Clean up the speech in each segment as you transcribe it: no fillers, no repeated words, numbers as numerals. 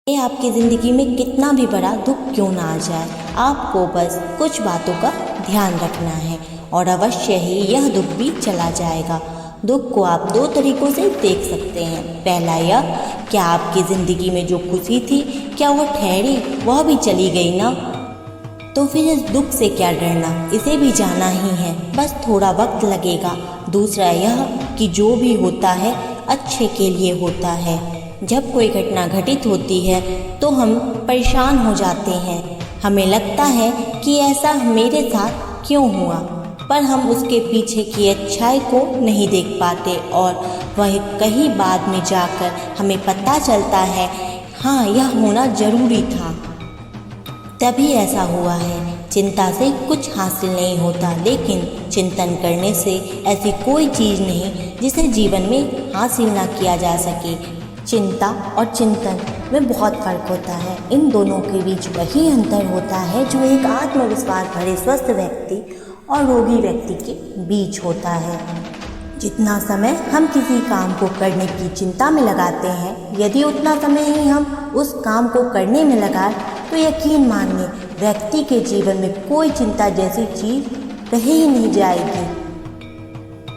ये आपकी ज़िंदगी में कितना भी बड़ा दुख क्यों ना आ जाए, आपको बस कुछ बातों का ध्यान रखना है और अवश्य ही यह दुख भी चला जाएगा। दुख को आप दो तरीक़ों से देख सकते हैं। पहला यह, क्या आपकी ज़िंदगी में जो खुशी थी क्या वह ठहरी, वह भी चली गई ना, तो फिर इस दुख से क्या डरना, इसे भी जाना ही है, बस थोड़ा वक्त लगेगा। दूसरा यह कि जो भी होता है अच्छे के लिए होता है। जब कोई घटना घटित होती है तो हम परेशान हो जाते हैं, हमें लगता है कि ऐसा मेरे साथ क्यों हुआ, पर हम उसके पीछे की अच्छाई को नहीं देख पाते और वह कहीं बाद में जाकर हमें पता चलता है हाँ यह होना ज़रूरी था, तभी ऐसा हुआ है। चिंता से कुछ हासिल नहीं होता, लेकिन चिंतन करने से ऐसी कोई चीज़ नहीं जिसे जीवन में हासिल ना किया जा सके। चिंता और चिंतन में बहुत फ़र्क होता है। इन दोनों के बीच वही अंतर होता है जो एक आत्मविश्वास भरे स्वस्थ व्यक्ति और रोगी व्यक्ति के बीच होता है। जितना समय हम किसी काम को करने की चिंता में लगाते हैं, यदि उतना समय ही हम उस काम को करने में लगाएं तो यकीन मानिए व्यक्ति के जीवन में कोई चिंता जैसी चीज़ रह ही नहीं जाएगी।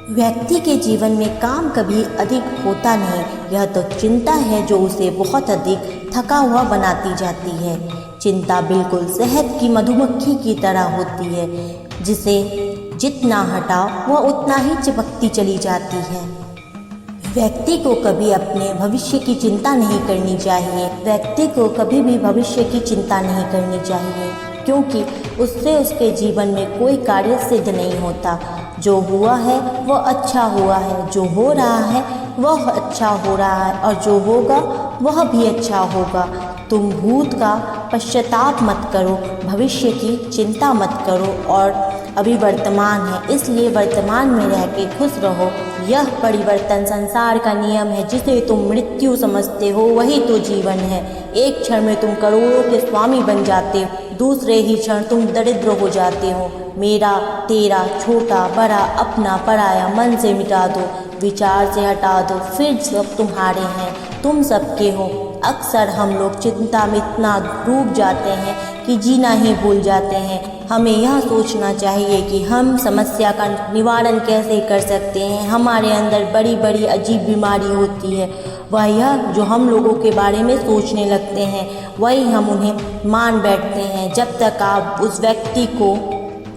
व्यक्ति के जीवन में काम कभी अधिक होता नहीं, यह तो चिंता है जो उसे बहुत अधिक थका हुआ बनाती जाती है। चिंता बिल्कुल शहद की मधुमक्खी की तरह होती है, जिसे जितना हटाओ वह उतना ही चिपकती चली जाती है। व्यक्ति को कभी अपने भविष्य की चिंता नहीं करनी चाहिए। व्यक्ति को कभी भी भविष्य की चिंता नहीं करनी चाहिए, क्योंकि उससे उसके जीवन में कोई कार्य सिद्ध नहीं होता। जो हुआ है वह अच्छा हुआ है, जो हो रहा है वह अच्छा हो रहा है और जो होगा वह भी अच्छा होगा। तुम भूत का पश्चाताप मत करो, भविष्य की चिंता मत करो और अभी वर्तमान है, इसलिए वर्तमान में रह के खुश रहो। यह परिवर्तन संसार का नियम है। जिसे तुम मृत्यु समझते हो वही तो जीवन है। एक क्षण में तुम करोड़ों के स्वामी बन जाते हो, दूसरे ही क्षण तुम दरिद्र हो जाते हो। मेरा तेरा छोटा बड़ा अपना पराया मन से मिटा दो, विचार से हटा दो, फिर सब तुम्हारे हैं, तुम सबके हो। अक्सर हम लोग चिंता में इतना डूब जाते हैं कि जीना ही भूल जाते हैं। हमें यह सोचना चाहिए कि हम समस्या का निवारण कैसे कर सकते हैं। हमारे अंदर बड़ी बड़ी अजीब बीमारी होती है, वह यह जो हम लोगों के बारे में सोचने लगते हैं, वही हम उन्हें मान बैठते हैं। जब तक आप उस व्यक्ति को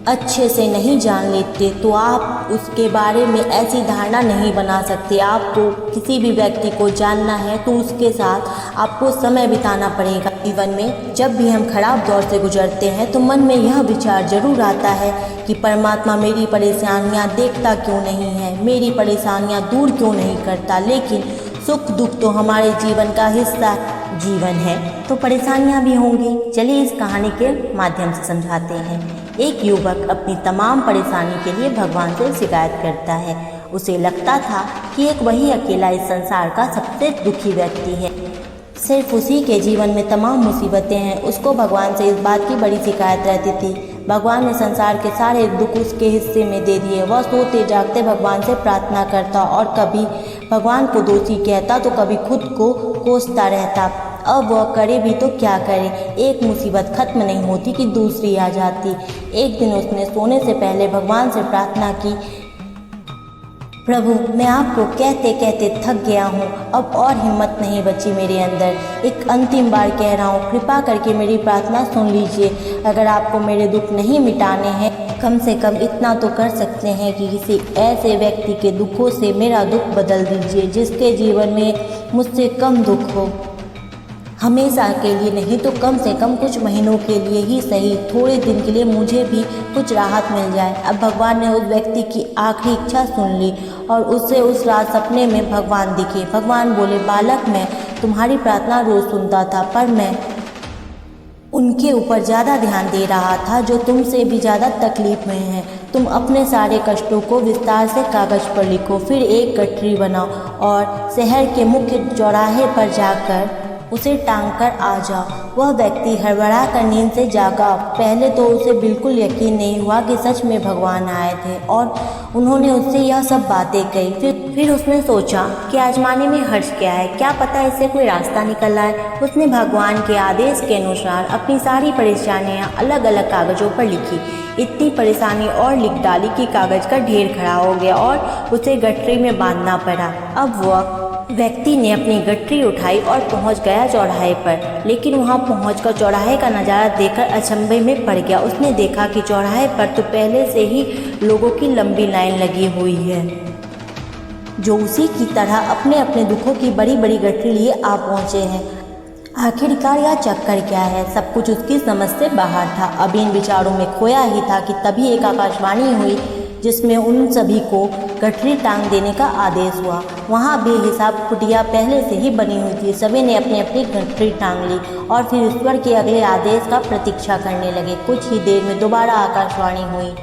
अच्छे से नहीं जान लेते तो आप उसके बारे में ऐसी धारणा नहीं बना सकते। आपको किसी भी व्यक्ति को जानना है तो उसके साथ आपको समय बिताना पड़ेगा। जीवन में जब भी हम खराब दौर से गुजरते हैं तो मन में यह विचार जरूर आता है कि परमात्मा मेरी परेशानियां देखता क्यों नहीं है, मेरी परेशानियां दूर क्यों नहीं करता। लेकिन सुख दुख तो हमारे जीवन का हिस्सा जीवन है, तो परेशानियां भी होंगी। चलिए इस कहानी के माध्यम से समझाते हैं। एक युवक अपनी तमाम परेशानी के लिए भगवान से शिकायत करता है। उसे लगता था कि एक वही अकेला इस संसार का सबसे दुखी व्यक्ति है, सिर्फ उसी के जीवन में तमाम मुसीबतें हैं। उसको भगवान से इस बात की बड़ी शिकायत रहती थी। भगवान ने संसार के सारे दुख उसके हिस्से में दे दिए। वह सोते जागते भगवान से प्रार्थना करता और कभी भगवान को दोषी कहता तो कभी खुद को कोसता रहता। अब वह करे भी तो क्या करे, एक मुसीबत खत्म नहीं होती कि दूसरी आ जाती। एक दिन उसने सोने से पहले भगवान से प्रार्थना की, प्रभु मैं आपको कहते कहते थक गया हूँ, अब और हिम्मत नहीं बची मेरे अंदर। एक अंतिम बार कह रहा हूँ, कृपा करके मेरी प्रार्थना सुन लीजिए। अगर आपको मेरे दुख नहीं मिटाने हैं, कम से कम इतना तो कर सकते हैं कि किसी ऐसे व्यक्ति के दुखों से मेरा दुख बदल दीजिए जिसके जीवन में मुझसे कम दुख हो। हमेशा के लिए नहीं तो कम से कम कुछ महीनों के लिए ही सही, थोड़े दिन के लिए मुझे भी कुछ राहत मिल जाए। अब भगवान ने उस व्यक्ति की आखिरी इच्छा सुन ली और उससे उस रात सपने में भगवान दिखे। भगवान बोले, बालक मैं तुम्हारी प्रार्थना रोज़ सुनता था, पर मैं उनके ऊपर ज़्यादा ध्यान दे रहा था जो तुमसे भी ज़्यादा तकलीफ में हैं। तुम अपने सारे कष्टों को विस्तार से कागज़ पर लिखो, फिर एक गठरी बनाओ और शहर के मुख्य चौराहे पर जाकर उसे टांग कर आ जाओ। वह व्यक्ति हड़बड़ा कर नींद से जागा। पहले तो उसे बिल्कुल यकीन नहीं हुआ कि सच में भगवान आए थे और उन्होंने उससे यह सब बातें कही। फिर उसने सोचा कि आजमाने में हर्ज क्या है, क्या पता इससे कोई रास्ता निकल आए। उसने भगवान के आदेश के अनुसार अपनी सारी परेशानियां अलग अलग कागज़ों पर लिखी। इतनी परेशानी और लिख डाली कि कागज़ का ढेर खड़ा हो गया और उसे गठरी में बांधना पड़ा। अब वह व्यक्ति ने अपनी गठरी उठाई और पहुंच गया चौराहे पर, लेकिन वहां पहुंचकर चौराहे का नज़ारा देखकर अचंभे में पड़ गया। उसने देखा कि चौराहे पर तो पहले से ही लोगों की लंबी लाइन लगी हुई है, जो उसी की तरह अपने अपने दुखों की बड़ी बड़ी गठरी लिए आ पहुंचे हैं। आखिरकार यह चक्कर क्या है? सब कुछ उसकी समझ से बाहर था। अब इन विचारों में खोया ही था कि तभी एक आकाशवाणी हुई, जिसमें उन सभी को गठरी टांग देने का आदेश हुआ। वहाँ बेहिसाब कुटिया पहले से ही बनी हुई थी। सभी ने अपनी अपनी गठरी टांग ली और फिर ईश्वर के अगले आदेश का प्रतीक्षा करने लगे। कुछ ही देर में दोबारा आकाशवाणी हुई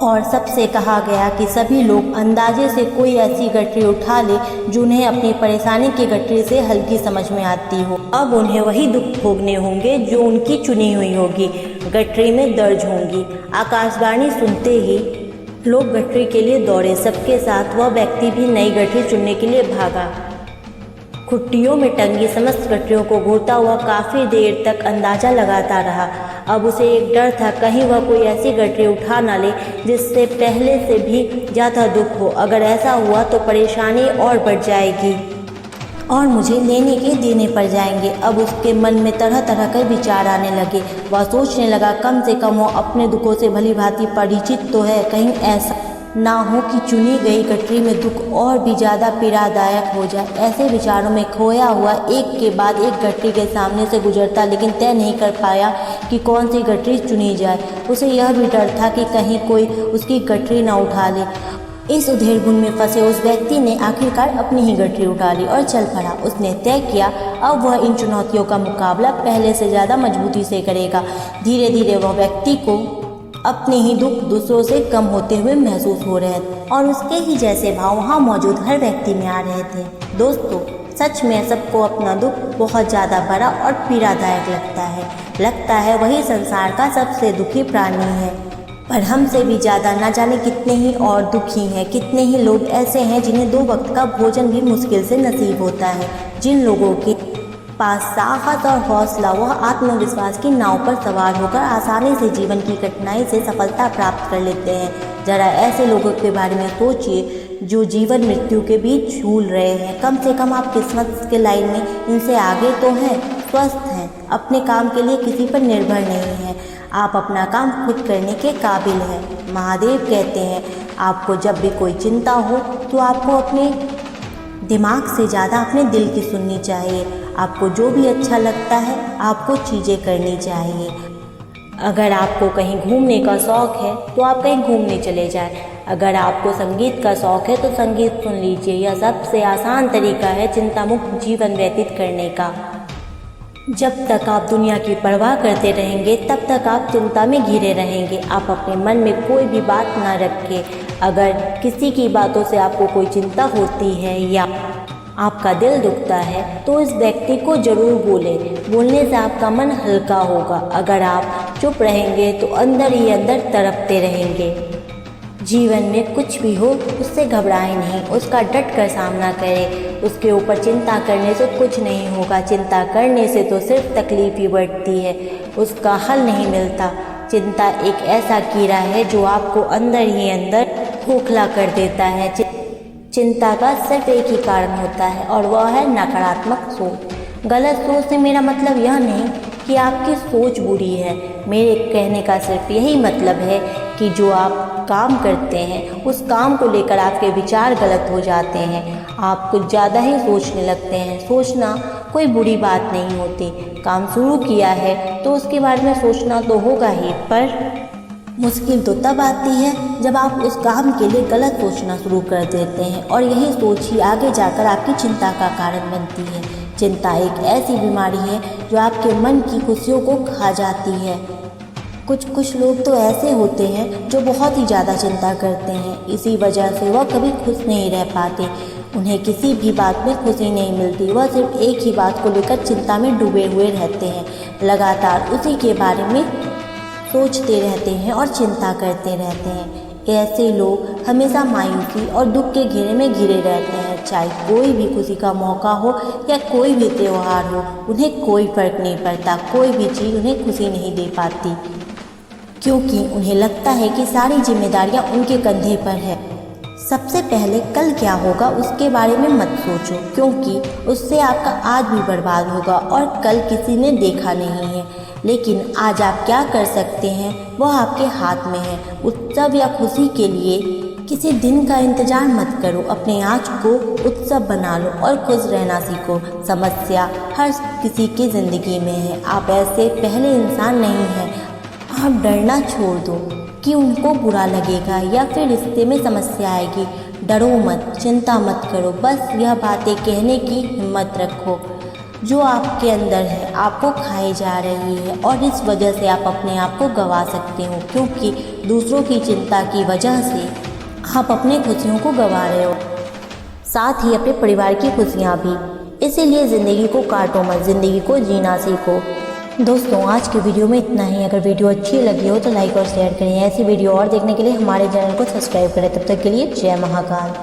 और सबसे कहा गया कि सभी लोग अंदाजे से कोई ऐसी गठरी उठा ले जिन्हें अपनी परेशानी की गठरी से हल्की समझ में आती हो। अब उन्हें वही दुख भोगने होंगे जो उनकी चुनी हुई होगी, गठरी में दर्ज होंगी। आकाशवाणी सुनते ही लोग गठरी के लिए दौड़े। सबके साथ वह व्यक्ति भी नई गठरी चुनने के लिए भागा। खुट्टियों में टंगी समस्त गठरियों को घूरता हुआ काफ़ी देर तक अंदाज़ा लगाता रहा। अब उसे एक डर था, कहीं वह कोई ऐसी गठरी उठा न ले जिससे पहले से भी ज़्यादा दुख हो। अगर ऐसा हुआ तो परेशानी और बढ़ जाएगी और मुझे लेने के देने पड़ जाएंगे। अब उसके मन में तरह तरह के विचार आने लगे। वह सोचने लगा, कम से कम वो अपने दुखों से भली भांति परिचित तो है, कहीं ऐसा ना हो कि चुनी गई गठरी में दुख और भी ज़्यादा पीड़ादायक हो जाए। ऐसे विचारों में खोया हुआ एक के बाद एक गठरी के सामने से गुजरता, लेकिन तय नहीं कर पाया कि कौन सी गठरी चुनी जाए। उसे यह भी डर था कि कहीं कोई उसकी गठरी ना उठा ले। इस उधेड़बुन में फंसे उस व्यक्ति ने आखिरकार अपनी ही गठरी उठा ली और चल पड़ा। उसने तय किया अब वह इन चुनौतियों का मुकाबला पहले से ज़्यादा मजबूती से करेगा। धीरे धीरे वह व्यक्ति को अपने ही दुख दूसरों से कम होते हुए महसूस हो रहे थे और उसके ही जैसे भाव वहाँ मौजूद हर व्यक्ति में आ रहे थे। दोस्तों, सच में सबको अपना दुख बहुत ज़्यादा बड़ा और पीड़ादायक लगता है वही संसार का सबसे दुखी प्राणी है। पर हमसे भी ज़्यादा न जाने कितने ही और दुखी हैं। कितने ही लोग ऐसे हैं जिन्हें 2 वक्त का भोजन भी मुश्किल से नसीब होता है। जिन लोगों के पास साहस और हौसला, वह आत्मविश्वास की नाव पर सवार होकर आसानी से जीवन की कठिनाई से सफलता प्राप्त कर लेते हैं। जरा ऐसे लोगों के बारे में सोचिए जो जीवन मृत्यु के बीच झूल रहे हैं। कम से कम आप किस्मत के लाइन में इनसे आगे तो हैं, स्वस्थ हैं, अपने काम के लिए किसी पर निर्भर नहीं हैं। आप अपना काम खुद करने के काबिल हैं। महादेव कहते हैं, आपको जब भी कोई चिंता हो तो आपको अपने दिमाग से ज़्यादा अपने दिल की सुननी चाहिए। आपको जो भी अच्छा लगता है आपको चीज़ें करनी चाहिए। अगर आपको कहीं घूमने का शौक़ है तो आप कहीं घूमने चले जाएं। अगर आपको संगीत का शौक़ है तो संगीत सुन लीजिए। यह सबसे आसान तरीका है चिंता मुक्त जीवन व्यतीत करने का। जब तक आप दुनिया की परवाह करते रहेंगे तब तक आप चिंता में घिरे रहेंगे। आप अपने मन में कोई भी बात ना रखें। अगर किसी की बातों से आपको कोई चिंता होती है या आपका दिल दुखता है तो इस व्यक्ति को ज़रूर बोलने से आपका मन हल्का होगा। अगर आप चुप रहेंगे तो अंदर ही अंदर तड़पते रहेंगे। जीवन में कुछ भी हो उससे घबराएं नहीं, उसका डट कर सामना करें। उसके ऊपर चिंता करने से कुछ नहीं होगा। चिंता करने से तो सिर्फ तकलीफ ही बढ़ती है, उसका हल नहीं मिलता। चिंता एक ऐसा कीड़ा है जो आपको अंदर ही अंदर खोखला कर देता है। चिंता का सिर्फ एक ही कारण होता है और वह है नकारात्मक सोच। गलत सोच से मेरा मतलब यह नहीं कि आपकी सोच बुरी है। मेरे कहने का सिर्फ यही मतलब है कि जो आप काम करते हैं उस काम को लेकर आपके विचार गलत हो जाते हैं। आप कुछ ज़्यादा ही सोचने लगते हैं। सोचना कोई बुरी बात नहीं होती। काम शुरू किया है तो उसके बारे में सोचना तो होगा ही, पर मुश्किल तो तब आती है जब आप उस काम के लिए गलत सोचना शुरू कर देते हैं और यही सोच ही आगे जाकर आपकी चिंता का कारण बनती है। चिंता एक ऐसी बीमारी है जो आपके मन की खुशियों को खा जाती है। कुछ लोग तो ऐसे होते हैं जो बहुत ही ज़्यादा चिंता करते हैं। इसी वजह से वह कभी खुश नहीं रह पाते। उन्हें किसी भी बात में खुशी नहीं मिलती। वह सिर्फ एक ही बात को लेकर चिंता में डूबे हुए रहते हैं। लगातार उसी के बारे में सोचते रहते हैं और चिंता करते रहते हैं। ऐसे लोग हमेशा मायूसी और दुख के घेरे में घिरे रहते हैं। चाहे कोई भी खुशी का मौका हो या कोई भी त्यौहार हो, उन्हें कोई फर्क नहीं पड़ता। कोई भी चीज़ उन्हें खुशी नहीं दे पाती, क्योंकि उन्हें लगता है कि सारी जिम्मेदारियां उनके कंधे पर है। सबसे पहले कल क्या होगा उसके बारे में मत सोचो, क्योंकि उससे आपका आज भी बर्बाद होगा और कल किसी ने देखा नहीं है। लेकिन आज आप क्या कर सकते हैं वह आपके हाथ में है। उत्सव या खुशी के लिए किसी दिन का इंतजार मत करो, अपने आज को उत्सव बना लो और खुश रहना सीखो। समस्या हर किसी की ज़िंदगी में है, आप ऐसे पहले इंसान नहीं हैं। आप डरना छोड़ दो कि उनको बुरा लगेगा या फिर रिश्ते में समस्या आएगी। डरो मत, चिंता मत करो, बस यह बातें कहने की हिम्मत रखो। जो आपके अंदर है आपको खाई जा रही है और इस वजह से आप अपने आप को गंवा सकते हो, क्योंकि दूसरों की चिंता की वजह से आप अपनी खुशियों को गंवा रहे हो, साथ ही अपने परिवार की खुशियाँ भी। इसीलिए ज़िंदगी को काटो मत, ज़िंदगी को जीना सीखो। दोस्तों, आज की वीडियो में इतना ही। अगर वीडियो अच्छी लगी हो तो लाइक और शेयर करें। ऐसी वीडियो और देखने के लिए हमारे चैनल को सब्सक्राइब करें। तब तक के लिए जय महाकाल।